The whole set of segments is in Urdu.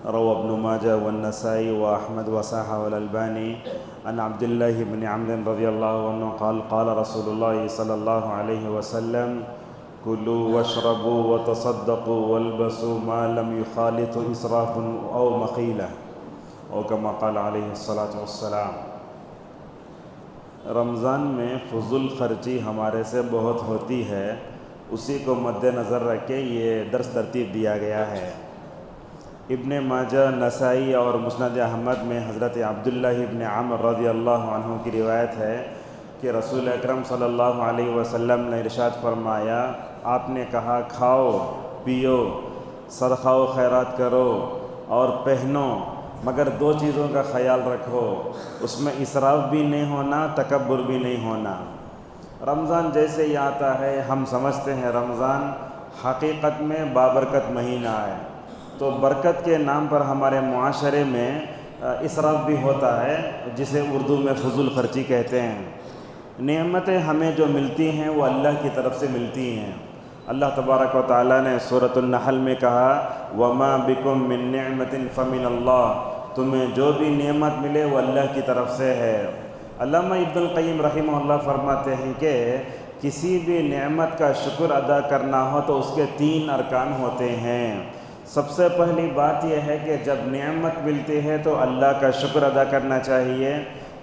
روى ابن ماجه والنسائي وأحمد وصححه والألباني عن عبد الله بن عمرو رضي الله عنه قال قال رسول الله صلى الله عليه وسلم كلوا واشربوا وتصدقوا والبسوا ما لم يخالط إسراف أو مخيلة او كما قال علیہ الصلاۃ والسلام۔ رمضان میں فضول خرچی ہمارے سے بہت ہوتی ہے، اسی کو مد نظر رکھ کے یہ درس ترتیب دیا گیا ہے۔ ابن ماجہ، نسائی اور مسند احمد میں حضرت عبداللہ ابن عمر رضی اللہ عنہ کی روایت ہے کہ رسول اکرم صلی اللہ علیہ وسلم نے ارشاد فرمایا، آپ نے کہا کھاؤ پیو، صدقہ و خیرات کرو اور پہنو، مگر دو چیزوں کا خیال رکھو، اس میں اسراف بھی نہیں ہونا، تکبر بھی نہیں ہونا۔ رمضان جیسے ہی آتا ہے ہم سمجھتے ہیں رمضان حقیقت میں بابرکت مہینہ ہے، تو برکت کے نام پر ہمارے معاشرے میں اسراف بھی ہوتا ہے، جسے اردو میں فضول خرچی کہتے ہیں۔ نعمتیں ہمیں جو ملتی ہیں وہ اللہ کی طرف سے ملتی ہیں۔ اللہ تبارک و تعالیٰ نے سورۃ النحل میں کہا وَمَا بِكُم مِّن نِّعْمَةٍ فَمِنَ اللَّهِ، تمہیں جو بھی نعمت ملے وہ اللہ کی طرف سے ہے۔ علامہ ابن القیم رحمہ اللہ فرماتے ہیں کہ کسی بھی نعمت کا شکر ادا کرنا ہو تو اس کے 3 ارکان ہوتے ہیں۔ سب سے پہلی بات یہ ہے کہ جب نعمت ملتی ہے تو اللہ کا شکر ادا کرنا چاہیے۔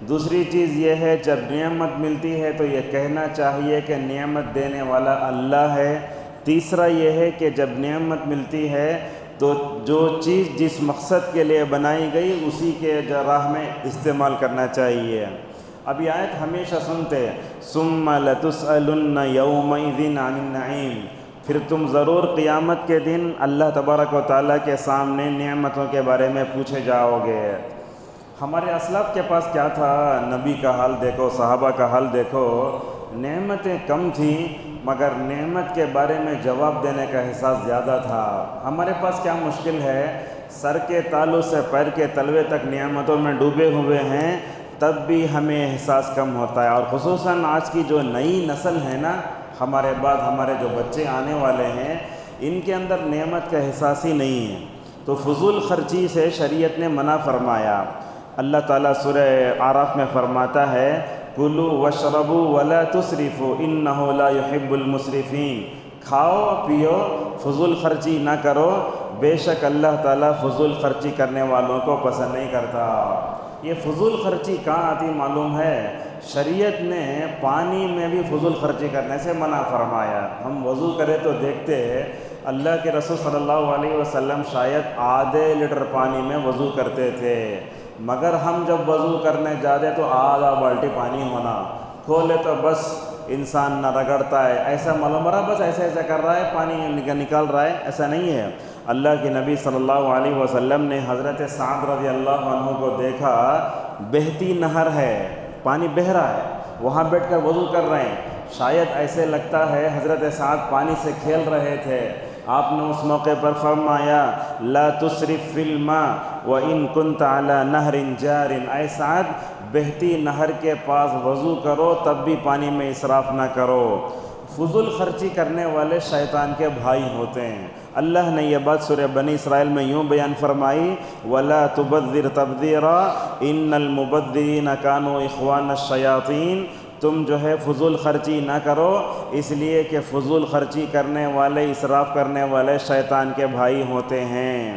دوسری چیز یہ ہے جب نعمت ملتی ہے تو یہ کہنا چاہیے کہ نعمت دینے والا اللہ ہے۔ تیسرا یہ ہے کہ جب نعمت ملتی ہے تو جو چیز جس مقصد کے لیے بنائی گئی اسی کے راہ میں استعمال کرنا چاہیے۔ اب یہ آیت ہمیشہ سنتے ثم لتسألن یومئذ عن النعیم، پھر تم ضرور قیامت کے دن اللہ تبارک و تعالیٰ کے سامنے نعمتوں کے بارے میں پوچھے جاؤ گے۔ ہمارے اسلاف کے پاس کیا تھا، نبی کا حال دیکھو، صحابہ کا حال دیکھو، نعمتیں کم تھیں مگر نعمت کے بارے میں جواب دینے کا احساس زیادہ تھا۔ ہمارے پاس کیا مشکل ہے، سر کے تالو سے پیر کے تلوے تک نعمتوں میں ڈوبے ہوئے ہیں، تب بھی ہمیں احساس کم ہوتا ہے۔ اور خصوصاً آج کی جو نئی نسل ہے نا، ہمارے بعد ہمارے جو بچے آنے والے ہیں، ان کے اندر نعمت کا احساس ہی نہیں ہے۔ تو فضول خرچی سے شریعت نے منع فرمایا۔ اللہ تعالیٰ سورہ اعراف میں فرماتا ہے کلوا واشربوا ولا تسرفوا انہ لا يحب المسرفین، کھاؤ پیو، فضول خرچی نہ کرو، بے شک اللہ تعالیٰ فضول خرچی کرنے والوں کو پسند نہیں کرتا۔ یہ فضول خرچی کہاں آتی معلوم ہے؟ شریعت نے پانی میں بھی فضول خرچی کرنے سے منع فرمایا۔ ہم وضو کرے تو دیکھتے ہیں اللہ کے رسول صلی اللہ علیہ وسلم شاید آدھے لیٹر پانی میں وضو کرتے تھے، مگر ہم جب وضو کرنے جاتے تو آدھا بالٹی پانی ہونا، کھولے تو بس انسان نہ رگڑتا ہے، ایسا معلوم رہا بس ایسا ایسا کر رہا ہے، پانی نکال رہا ہے، ایسا نہیں ہے۔ اللہ کے نبی صلی اللہ علیہ وسلم نے حضرت سعد رضی اللہ عنہ کو دیکھا، بہتی نہر ہے، پانی بہہ رہا ہے، وہاں بیٹھ کر وضو کر رہے ہیں، شاید ایسے لگتا ہے حضرت سعد پانی سے کھیل رہے تھے۔ آپ نے اس موقع پر فرمایا لا تسرف فی الماء وان کنت علی نہر جار، اے سعد بہتی نہر کے پاس وضو کرو تب بھی پانی میں اسراف نہ کرو۔ فضول خرچی کرنے والے شیطان کے بھائی ہوتے ہیں۔ اللہ نے یہ بات سورہ بنی اسرائیل میں یوں بیان فرمائی وَلَا تُبَذِّرْ تَبْذِيرًا إِنَّ الْمُبَذِّرِينَ كَانُوا إِخْوَانَ الشَّيَاطِينَ، تم جو ہے فضول خرچی نہ کرو، اس لیے کہ فضول خرچی کرنے والے، اسراف کرنے والے شیطان کے بھائی ہوتے ہیں۔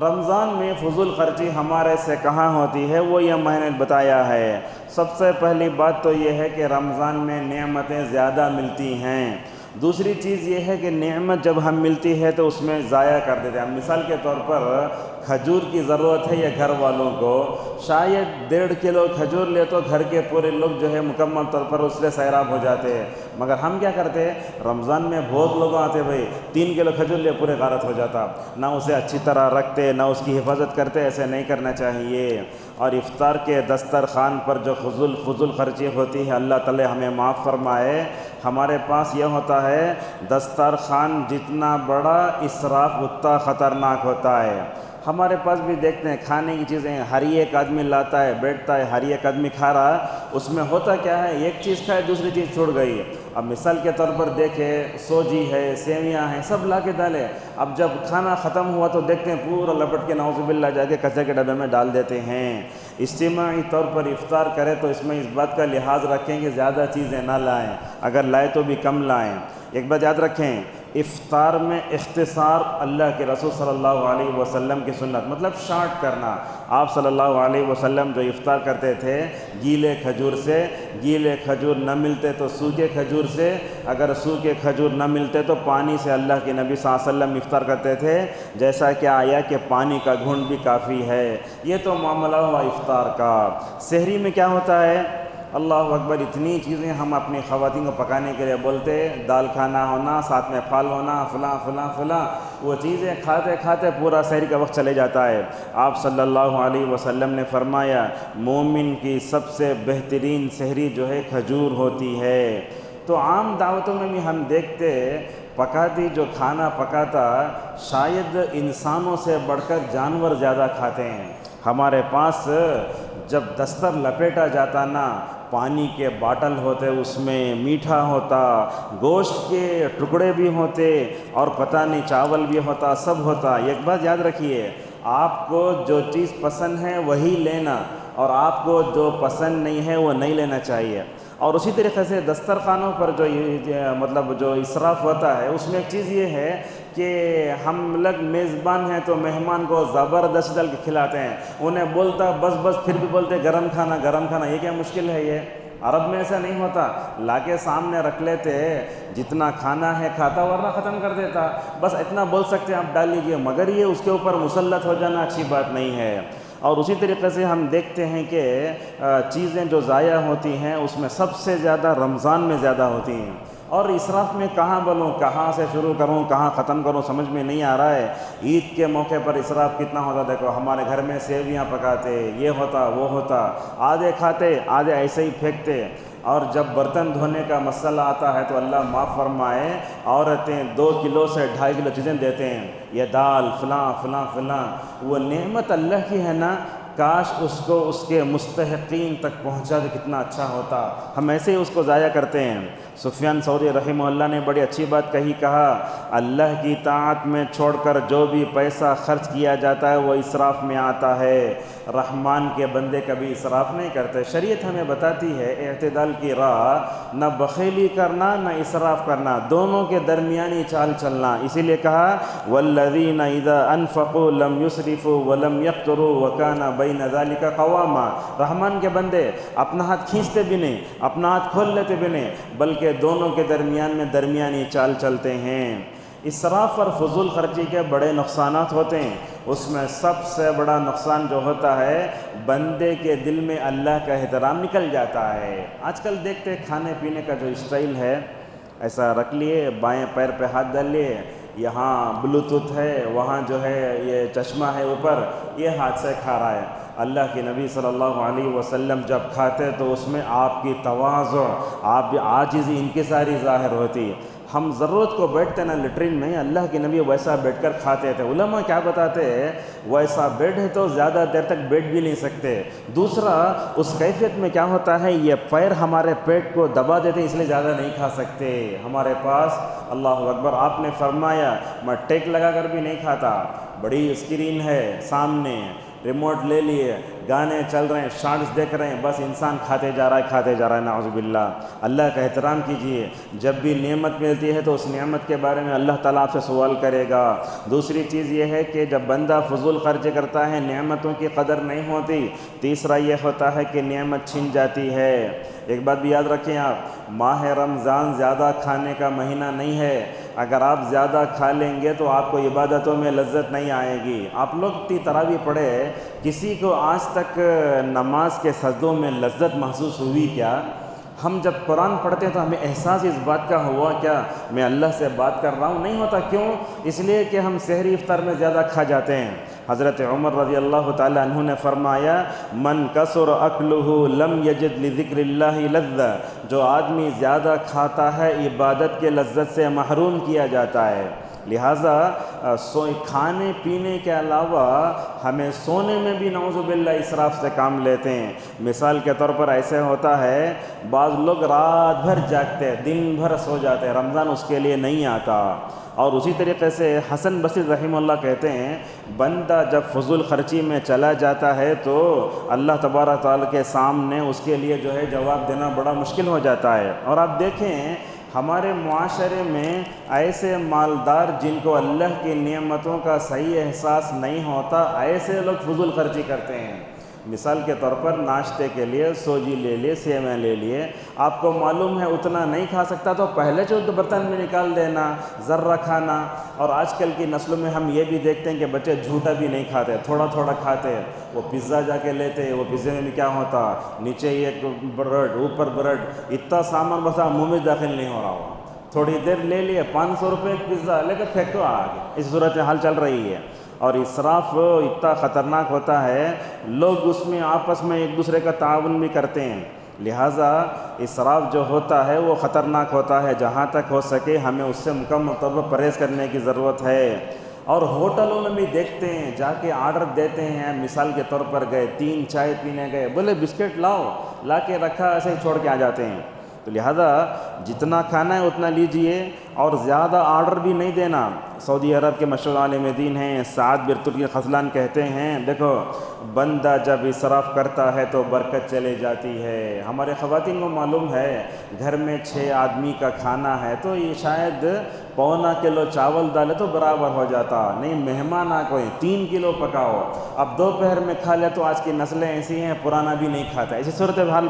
رمضان میں فضول خرچی ہمارے سے کہاں ہوتی ہے وہ یہ میں نے بتایا ہے۔ سب سے پہلی بات تو یہ ہے کہ رمضان میں نعمتیں زیادہ ملتی ہیں۔ دوسری چیز یہ ہے کہ نعمت جب ہم ملتی ہے تو اس میں ضائع کر دیتے ہیں۔ مثال کے طور پر کھجور کی ضرورت ہے یا گھر والوں کو، شاید 1.5 کلو کھجور لے تو گھر کے پورے لوگ جو ہے مکمل طور پر اس سے سیراب ہو جاتے ہیں، مگر ہم کیا کرتے ہیں رمضان میں بہت لوگ آتے بھائی 3 کلو کھجور لے پورے غارت ہو جاتا، نہ اسے اچھی طرح رکھتے نہ اس کی حفاظت کرتے، ایسے نہیں کرنا چاہیے۔ اور افطار کے دسترخوان پر جو فضول خرچی ہوتی ہے اللہ تعالی ہمیں معاف فرمائے۔ ہمارے پاس یہ ہوتا ہے دسترخوان جتنا بڑا اسراف اتنا خطرناک ہوتا ہے۔ ہمارے پاس بھی دیکھتے ہیں کھانے کی چیزیں، ہر ایک آدمی لاتا ہے، بیٹھتا ہے، ہر ایک آدمی کھا رہا ہے، اس میں ہوتا کیا ہے، ایک چیز کھائے دوسری چیز چھوڑ گئی ہے۔ اب مثال کے طور پر دیکھیں، سوجی ہے، سیویاں ہیں، سب لا کے ڈالے، اب جب کھانا ختم ہوا تو دیکھتے ہیں پورا لپٹ کے نعوذ باللہ جا کے کچرے کے ڈبے میں ڈال دیتے ہیں۔ اجتماعی طور پر افطار کرے تو اس میں اس بات کا لحاظ رکھیں کہ زیادہ چیزیں نہ لائیں، اگر لائے تو بھی کم لائیں۔ ایک بات یاد رکھیں، افطار میں اختصار اللہ کے رسول صلی اللہ علیہ وسلم کی سنت، مطلب شارٹ کرنا۔ آپ صلی اللہ علیہ وسلم جو افطار کرتے تھے گیلے کھجور سے، گیلے کھجور نہ ملتے تو سوکھے کھجور سے، اگر سوکھے کھجور نہ ملتے تو پانی سے اللہ کے نبی صلی اللہ علیہ وسلم افطار کرتے تھے، جیسا کہ آیا کہ پانی کا گھونٹ بھی کافی ہے۔ یہ تو معاملہ ہوا افطار کا۔ سحری میں کیا ہوتا ہے؟ اللہ اکبر، اتنی چیزیں ہم اپنی خواتین کو پکانے کے لیے بولتے، دال کھانا ہونا، ساتھ میں پھل ہونا، فلاں فلاں فلاں، وہ چیزیں کھاتے کھاتے پورا سحری کا وقت چلے جاتا ہے۔ آپ صلی اللہ علیہ وسلم نے فرمایا مومن کی سب سے بہترین سحری جو ہے کھجور ہوتی ہے۔ تو عام دعوتوں میں بھی ہم دیکھتے پکاتی جو کھانا پکاتا شاید انسانوں سے بڑھ کر جانور زیادہ کھاتے ہیں۔ ہمارے پاس جب دستر لپیٹا جاتا نا، پانی کے باٹل ہوتے، اس میں میٹھا ہوتا، گوشت کے ٹکڑے بھی ہوتے، اور پتہ نہیں چاول بھی ہوتا، سب ہوتا۔ ایک بات یاد رکھیے، آپ کو جو چیز پسند ہے وہی لینا، اور آپ کو جو پسند نہیں ہے وہ نہیں لینا چاہیے۔ اور اسی طریقے سے دسترخوانوں پر جو مطلب جو اسراف ہوتا ہے، اس میں ایک چیز یہ ہے کہ ہم لوگ میزبان ہیں تو مہمان کو زبردست ڈال کے کھلاتے ہیں، انہیں بولتا بس بس، پھر بھی بولتے گرم کھانا گرم کھانا۔ یہ کیا مشکل ہے؟ یہ عرب میں ایسا نہیں ہوتا، لا کے سامنے رکھ لیتے، جتنا کھانا ہے کھاتا ورنہ ختم کر دیتا، بس اتنا بول سکتے ہیں آپ ڈال لیجئے، مگر یہ اس کے اوپر مسلط ہو جانا اچھی بات نہیں ہے۔ اور اسی طریقے سے ہم دیکھتے ہیں کہ چیزیں جو ضائع ہوتی ہیں اس میں سب سے زیادہ رمضان میں زیادہ ہوتی ہیں، اور اسراف میں کہاں بولوں، کہاں سے شروع کروں، کہاں ختم کروں، سمجھ میں نہیں آ رہا ہے۔ عید کے موقع پر اسراف کتنا ہوتا، دیکھو ہمارے گھر میں سیویاں پکاتے، یہ ہوتا وہ ہوتا، آدھے کھاتے آدھے ایسے ہی پھینکتے۔ اور جب برتن دھونے کا مسئلہ آتا ہے تو اللہ معاف فرمائے، عورتیں 2 کلو سے 2.5 کلو چیزیں دیتے ہیں، یہ دال فلاں فلاں فلاں۔ وہ نعمت اللہ کی ہے نا، کاش اس کو اس کے مستحقین تک پہنچا تو کتنا اچھا ہوتا، ہم ایسے ہی اس کو ضائع کرتے ہیں۔ سفیان ثوری رحمہ اللہ نے بڑی اچھی بات کہا اللہ کی طاعت میں چھوڑ کر جو بھی پیسہ خرچ کیا جاتا ہے وہ اسراف میں آتا ہے، رحمان کے بندے کبھی اسراف نہیں کرتے۔ شریعت ہمیں بتاتی ہے اعتدال کی راہ، نہ بخیلی کرنا نہ اسراف کرنا، دونوں کے درمیانی چال چلنا۔ اسی لیے کہا والذین اذا انفقوا لم یسرفوا ولم یقتروا وکان بین ذلک قواما۔ رحمان کے بندے اپنا ہاتھ کھینچتے بھی نہیں، اپنا ہاتھ کھول لیتے بھی نہیں، بلکہ دونوں کے درمیان میں درمیانی چال چلتے ہیں۔ اسراف اور فضول خرچی کے بڑے نقصانات ہوتے ہیں، اس میں سب سے بڑا نقصان جو ہوتا ہے بندے کے دل میں اللہ کا احترام نکل جاتا ہے۔ آج کل دیکھتے ہیں کھانے پینے کا جو اسٹائل ہے، ایسا رکھ لیے، بائیں پیر پہ ہاتھ ڈال لیے، یہاں بلوٹوتھ ہے، وہاں جو ہے یہ چشمہ ہے اوپر، یہ ہاتھ سے کھا رہا ہے۔ اللہ کے نبی صلی اللہ علیہ وسلم جب کھاتے تو اس میں آپ کی تواضع، آپ کی عاجزی، انکساری ظاہر ہوتی۔ ہم ضرورت کو بیٹھتے نا لیٹرین میں، اللہ کے نبی ویسا بیٹھ کر کھاتے تھے۔ علماء کیا بتاتے ہیں، ویسا بیٹھ ہے تو زیادہ دیر تک بیٹھ بھی نہیں سکتے۔ دوسرا، اس کیفیت میں کیا ہوتا ہے، یہ پیر ہمارے پیٹ کو دبا دیتے اس لیے زیادہ نہیں کھا سکتے۔ ہمارے پاس اللہ اکبر، آپ نے فرمایا میں ٹیک لگا کر بھی نہیں کھاتا، بڑی اسکرین ہے سامنے، ریموٹ لے لیے، گانے چل رہے ہیں، شارٹس دیکھ رہے ہیں، بس انسان کھاتے جا رہا ہے نعوذ باللہ۔ اللہ کا احترام کیجئے، جب بھی نعمت ملتی ہے تو اس نعمت کے بارے میں اللہ تعالیٰ آپ سے سوال کرے گا۔ دوسری چیز یہ ہے کہ جب بندہ فضول خرچ کرتا ہے نعمتوں کی قدر نہیں ہوتی۔ تیسرا یہ ہوتا ہے کہ نعمت چھن جاتی ہے۔ ایک بات بھی یاد رکھیں آپ، ماہ رمضان زیادہ کھانے کا مہینہ نہیں ہے۔ اگر آپ زیادہ کھا لیں گے تو آپ کو عبادتوں میں لذت نہیں آئے گی۔ آپ لوگ تراویح پڑھے، کسی کو آج تک نماز کے سجدوں میں لذت محسوس ہوئی کیا؟ ہم جب قرآن پڑھتے ہیں تو ہمیں احساس اس بات کا ہوا کیا میں اللہ سے بات کر رہا ہوں؟ نہیں ہوتا۔ کیوں؟ اس لیے کہ ہم سحری افطار میں زیادہ کھا جاتے ہیں۔ حضرت عمر رضی اللہ تعالی عنہ نے فرمایا من کثر اکلہ لم یجد لذکر اللہ لذہ، جو آدمی زیادہ کھاتا ہے عبادت کے لذت سے محروم کیا جاتا ہے۔ لہٰذا کھانے پینے کے علاوہ ہمیں سونے میں بھی نعوذ باللہ اسراف سے کام لیتے ہیں۔ مثال کے طور پر ایسے ہوتا ہے بعض لوگ رات بھر جاگتے ہیں، دن بھر سو جاتے ہیں، رمضان اس کے لیے نہیں آتا۔ اور اسی طریقے سے حسن بصری رحمہ اللہ کہتے ہیں بندہ جب فضول خرچی میں چلا جاتا ہے تو اللہ تبارک تعالیٰ کے سامنے اس کے لیے جو ہے جواب دینا بڑا مشکل ہو جاتا ہے۔ اور آپ دیکھیں ہمارے معاشرے میں ایسے مالدار جن کو اللہ کی نعمتوں کا صحیح احساس نہیں ہوتا، ایسے لوگ فضول خرچی کرتے ہیں۔ مثال کے طور پر ناشتے کے لیے سوجی لے لیے، سیویں لے لیے، آپ کو معلوم ہے اتنا نہیں کھا سکتا تو پہلے جو برتن میں نکال دینا، ذرہ کھانا۔ اور آج کل کی نسلوں میں ہم یہ بھی دیکھتے ہیں کہ بچے جھوٹا بھی نہیں کھاتے، تھوڑا تھوڑا کھاتے۔ وہ پزا جا کے لیتے، وہ پزے میں بھی کیا ہوتا، نیچے ایک بریڈ، اوپر بریڈ، اتنا سامان بسا منہ میں داخل نہیں ہو رہا ہوا، تھوڑی دیر لے لیے 500 روپے ایک پزا لے کے پھینکو آگے۔ اس صورت حال چل رہی ہے۔ اور اسراف اتنا خطرناک ہوتا ہے، لوگ اس میں آپس میں ایک دوسرے کا تعاون بھی کرتے ہیں۔ لہٰذا اسراف جو ہوتا ہے وہ خطرناک ہوتا ہے، جہاں تک ہو سکے ہمیں اس سے مکمل طور پر پرہیز کرنے کی ضرورت ہے۔ اور ہوٹلوں میں بھی دیکھتے ہیں جا کے آرڈر دیتے ہیں، مثال کے طور پر گئے 3 چائے پینے گئے، بولے بسکٹ لاؤ، لا کے رکھا، ایسے ہی چھوڑ کے آ جاتے ہیں۔ تو لہذا جتنا کھانا ہے اتنا لیجئے اور زیادہ آرڈر بھی نہیں دینا۔ سعودی عرب کے مشہور عالم دین ہیں سعد بن ترکی خذلان کہتے ہیں دیکھو بندہ جب اسراف کرتا ہے تو برکت چلے جاتی ہے۔ ہمارے خواتین کو معلوم ہے گھر میں 6 آدمی کا کھانا ہے تو یہ شاید پونا کلو چاول ڈالے تو برابر ہو جاتا، نہیں مہمان آ کوئی 3 کلو پکاؤ۔ اب دوپہر میں کھا لے تو آج کی نسلیں ایسی ہیں پرانا بھی نہیں کھاتا، ایسی صورتحال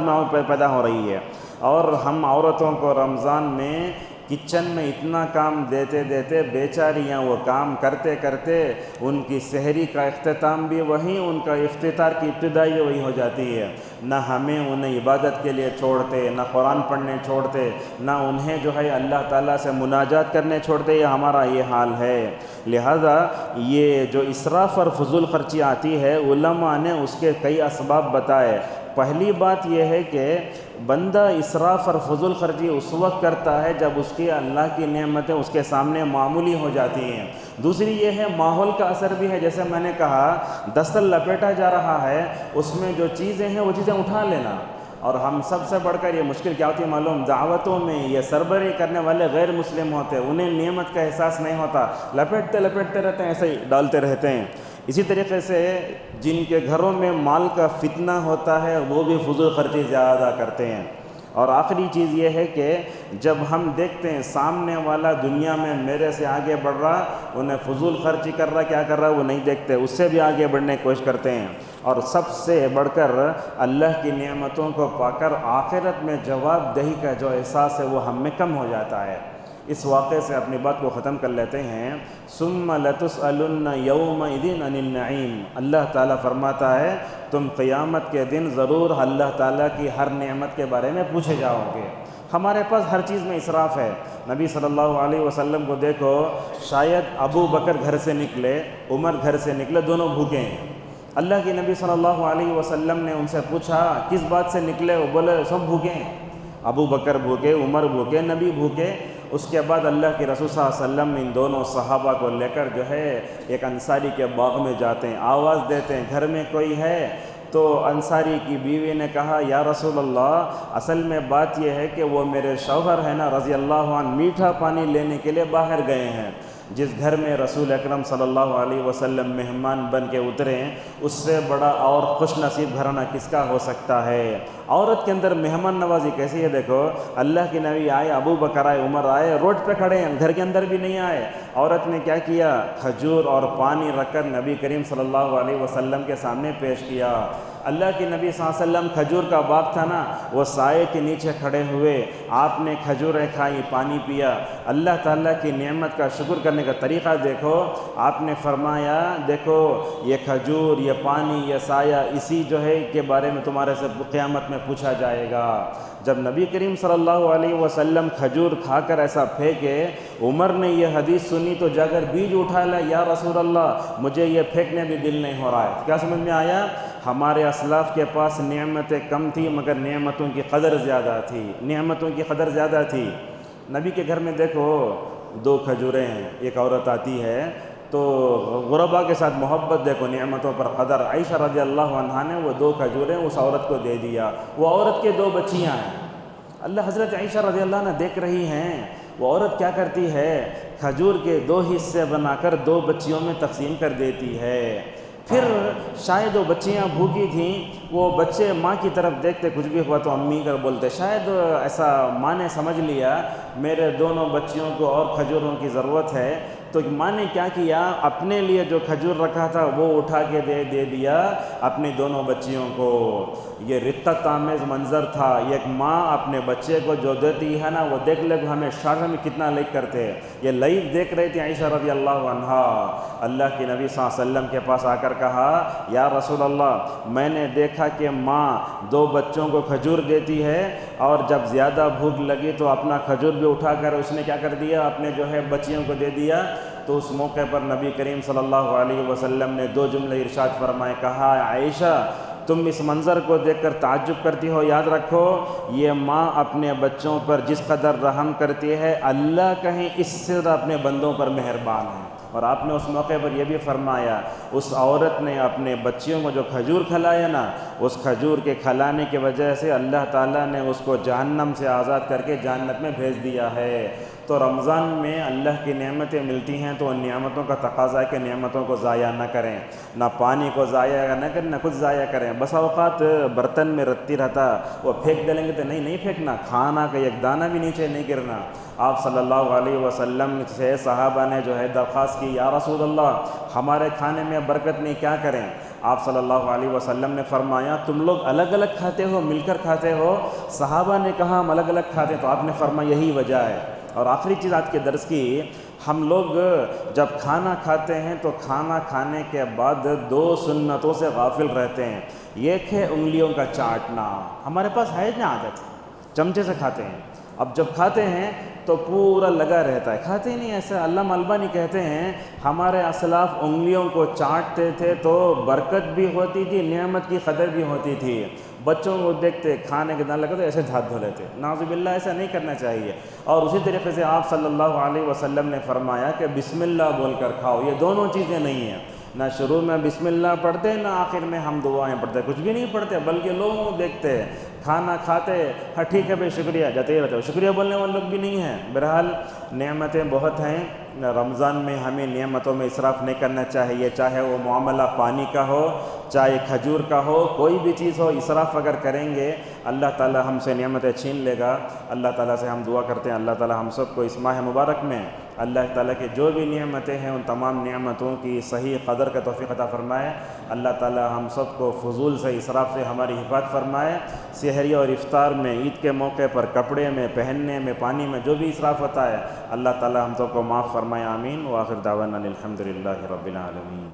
پیدا ہو رہی ہے۔ اور ہم عورتوں کو رمضان میں کچن میں اتنا کام دیتے دیتے بیچاریاں وہ کام کرتے کرتے ان کی سحری کا اختتام بھی وہی، ان کا افطار کی ابتدائی بھی وہی ہو جاتی ہے۔ نہ ہمیں انہیں عبادت کے لیے چھوڑتے، نہ قرآن پڑھنے چھوڑتے، نہ انہیں جو ہے اللہ تعالیٰ سے مناجات کرنے چھوڑتے، یہ ہمارا یہ حال ہے۔ لہذا یہ جو اسراف اور فضول خرچی آتی ہے علماء نے اس کے کئی اسباب بتائے۔ پہلی بات یہ ہے کہ بندہ اسراف اور فضول خرچی اس وقت کرتا ہے جب اس کی اللہ کی نعمتیں اس کے سامنے معمولی ہو جاتی ہیں۔ دوسری یہ ہے ماحول کا اثر بھی ہے، جیسے میں نے کہا دستر لپیٹا جا رہا ہے، اس میں جو چیزیں ہیں وہ چیزیں اٹھا لینا۔ اور ہم سب سے بڑھ کر یہ مشکل کیا ہوتی ہے معلوم، دعوتوں میں یہ سربراہی کرنے والے غیر مسلم ہوتے، انہیں نعمت کا احساس نہیں ہوتا، لپیٹتے لپیٹتے رہتے ہیں، ایسے ہی ڈالتے رہتے ہیں۔ اسی طریقے سے جن کے گھروں میں مال کا فتنہ ہوتا ہے وہ بھی فضول خرچی زیادہ کرتے ہیں۔ اور آخری چیز یہ ہے کہ جب ہم دیکھتے ہیں سامنے والا دنیا میں میرے سے آگے بڑھ رہا، انہیں فضول خرچی کر رہا کیا کر رہا وہ نہیں دیکھتے، اس سے بھی آگے بڑھنے کی کوشش کرتے ہیں۔ اور سب سے بڑھ کر اللہ کی نعمتوں کو پا کر آخرت میں جواب دہی کا جو احساس ہے وہ ہم میں کم ہو جاتا ہے۔ اس واقعے سے اپنی بات کو ختم کر لیتے ہیں۔ ثم لتسألن یومئذ عن النعیم، اللہ تعالیٰ فرماتا ہے تم قیامت کے دن ضرور اللہ تعالیٰ کی ہر نعمت کے بارے میں پوچھے جاؤ گے۔ ہمارے پاس ہر چیز میں اسراف ہے۔ نبی صلی اللہ علیہ وسلم کو دیکھو، شاید ابو بکر گھر سے نکلے، عمر گھر سے نکلے، دونوں بھوکے ہیں۔ اللہ کے نبی صلی اللہ علیہ وسلم نے ان سے پوچھا کس بات سے نکلے، وہ بولے سب بھوکے ہیں، ابو بکر بھوکے، عمر بھوکے، نبی بھوکے۔ اس کے بعد اللہ کے رسول صلی اللہ علیہ وسلم ان دونوں صحابہ کو لے کر جو ہے ایک انصاری کے باغ میں جاتے ہیں، آواز دیتے ہیں گھر میں کوئی ہے؟ تو انصاری کی بیوی نے کہا یا رسول اللہ اصل میں بات یہ ہے کہ وہ میرے شوہر ہے نا رضی اللہ عنہ میٹھا پانی لینے کے لیے باہر گئے ہیں۔ جس گھر میں رسول اکرم صلی اللہ علیہ وسلم مہمان بن کے اترے ہیں اس سے بڑا اور خوش نصیب گھرانہ کس کا ہو سکتا ہے؟ عورت کے اندر مہمان نوازی کیسی ہے دیکھو، اللہ کے نبی آئے، ابو بکر آئے، عمر آئے، روڈ پہ کھڑے ہیں، گھر کے اندر بھی نہیں آئے۔ عورت نے کیا کیا؟ کھجور اور پانی رکھ کر نبی کریم صلی اللہ علیہ وسلم کے سامنے پیش کیا۔ اللہ کے نبی صلی اللہ علیہ وسلم کھجور کا باغ تھا نا، وہ سائے کے نیچے کھڑے ہوئے، آپ نے کھجوریں کھائی، پانی پیا۔ اللہ تعالیٰ کی نعمت کا شکر کرنے کا طریقہ دیکھو، آپ نے فرمایا دیکھو یہ کھجور، یہ پانی، یہ سایہ، اسی جو ہے کے بارے میں تمہارے سے قیامت میں پوچھا جائے گا۔ جب نبی کریم صلی اللہ علیہ وسلم کھجور کھا کر ایسا پھینکے، عمر نے یہ حدیث سنی تو جا کر بیج اٹھا لیا، یا رسول اللہ مجھے یہ پھینکنے بھی دل نہیں ہو رہا ہے۔ کیا سمجھ میں آیا؟ ہمارے اسلاف کے پاس نعمتیں کم تھی مگر نعمتوں کی قدر زیادہ تھی، نعمتوں کی قدر زیادہ تھی۔ نبی کے گھر میں دیکھو 2 کھجوریں ہیں. ایک عورت آتی ہے تو غربا کے ساتھ محبت دیکھو، نعمتوں پر قدر. عائشہ رضی اللہ عنہا نے وہ 2 کھجوریں اس عورت کو دے دیا. وہ عورت کے 2 بچیاں ہیں. اللہ حضرت عائشہ رضی اللہ عنہ دیکھ رہی ہیں وہ عورت کیا کرتی ہے، کھجور کے 2 حصے بنا کر 2 بچیوں میں تقسیم کر دیتی ہے. پھر شاید وہ بچیاں بھوکی تھیں، وہ بچے ماں کی طرف دیکھتے، کچھ بھی ہوا تو امی کر بولتے. شاید ایسا ماں نے سمجھ لیا میرے دونوں بچیوں کو اور کھجوروں کی ضرورت ہے، تو ماں نے کیا کیا، اپنے لیے جو کھجور رکھا تھا وہ اٹھا کے دے دیا اپنی دونوں بچیوں کو. یہ رقت آمیز منظر تھا. ایک ماں اپنے بچے کو جو دیتی ہے نا، وہ دیکھ لے کہ ہمیں شاعر میں کتنا لائک کرتے ہیں. یہ لائیو دیکھ رہی تھی عائشہ رضی اللہ عنہا. اللہ کے نبی صلی اللہ علیہ وسلم کے پاس آ کر کہا، یا رسول اللہ، میں نے دیکھا کہ ماں 2 بچوں کو کھجور دیتی ہے، اور جب زیادہ بھوک لگی تو اپنا کھجور بھی اٹھا کر اس نے کیا کر دیا، اپنے جو ہے بچیوں کو دے دیا. تو اس موقع پر نبی کریم صلی اللہ علیہ وسلم نے 2 جملے ارشاد فرمائے. کہا، عائشہ تم اس منظر کو دیکھ کر تعجب کرتی ہو، یاد رکھو یہ ماں اپنے بچوں پر جس قدر رحم کرتی ہے، اللہ کہیں اس سے اپنے بندوں پر مہربان ہے. اور آپ نے اس موقع پر یہ بھی فرمایا، اس عورت نے اپنے بچیوں کو جو کھجور کھلایا نا، اس کھجور کے کھلانے کی وجہ سے اللہ تعالیٰ نے اس کو جہنم سے آزاد کر کے جنت میں بھیج دیا ہے. تو رمضان میں اللہ کی نعمتیں ملتی ہیں تو ان نعمتوں کا تقاضا ہے کہ نعمتوں کو ضائع نہ کریں، نہ پانی کو ضائع نہ کریں، نہ کچھ ضائع کریں. بس اوقات برتن میں رتی رہتا، وہ پھینک دیں گے تو نہیں پھینکنا، کھانا کا ایک دانہ بھی نیچے نہیں گرنا. آپ صلی اللہ علیہ وسلم سے صحابہ نے جو ہے درخواست کی، یا رسول اللہ ہمارے کھانے میں برکت نہیں، کیا کریں؟ آپ صلی اللہ علیہ وسلم نے فرمایا، تم لوگ الگ الگ کھاتے ہو، مل کر کھاتے ہو؟ صحابہ نے کہا ہم الگ الگ کھاتے ہیں. تو آپ نے فرمایا یہی وجہ ہے. اور آخری چیز آج کے درس کی، ہم لوگ جب کھانا کھاتے ہیں تو کھانا کھانے کے بعد 2 سنتوں سے غافل رہتے ہیں. ایک ہے انگلیوں کا چاٹنا. ہمارے پاس ہے نا عادت، چمچے سے کھاتے ہیں. اب جب کھاتے ہیں تو پورا لگا رہتا ہے، کھاتے ہی نہیں. ایسے علامہ البانی کہتے ہیں ہمارے اسلاف انگلیوں کو چاٹتے تھے تو برکت بھی ہوتی تھی، نعمت کی قدر بھی ہوتی تھی. بچوں کو دیکھتے کھانے کے دان لگا تو ایسے ہاتھ دھو لیتے. نعوذ باللہ، ایسا نہیں کرنا چاہیے. اور اسی طریقے سے آپ صلی اللہ علیہ وسلم نے فرمایا کہ بسم اللہ بول کر کھاؤ. یہ دونوں چیزیں نہیں ہیں، نہ شروع میں بسم اللہ پڑھتے، نہ آخر میں ہم دعائیں پڑھتے، کچھ بھی نہیں پڑھتے، بلکہ لوگوں کو دیکھتے کھانا کھاتے، ہاں ٹھیک ہے بھائی شکریہ جاتے رہتے، شکریہ بولنے والے لوگ بھی نہیں ہیں. بہرحال نعمتیں بہت ہیں. رمضان میں ہمیں نعمتوں میں اسراف نہیں کرنا چاہیے، چاہے وہ معاملہ پانی کا ہو، چاہے کھجور کا ہو، کوئی بھی چیز ہو. اسراف اگر کریں گے اللہ تعالی ہم سے نعمتیں چھین لے گا. اللہ تعالیٰ سے ہم دعا کرتے ہیں اللہ تعالیٰ ہم سب کو اس ماہ مبارک میں اللہ تعالیٰ کے جو بھی نعمتیں ہیں ان تمام نعمتوں کی صحیح قدر کا توفیق عطا فرمائے. اللہ تعالیٰ ہم سب کو فضول سے، اسراف سے ہماری حفاظت فرمائے. سحری اور افطار میں، عید کے موقع پر کپڑے میں، پہننے میں، پانی میں جو بھی اسراف ہوتا ہے اللہ تعالیٰ ہم سب کو معاف فرمائے. آمین. وآخر دعوانا الحمد للہ رب العالمین.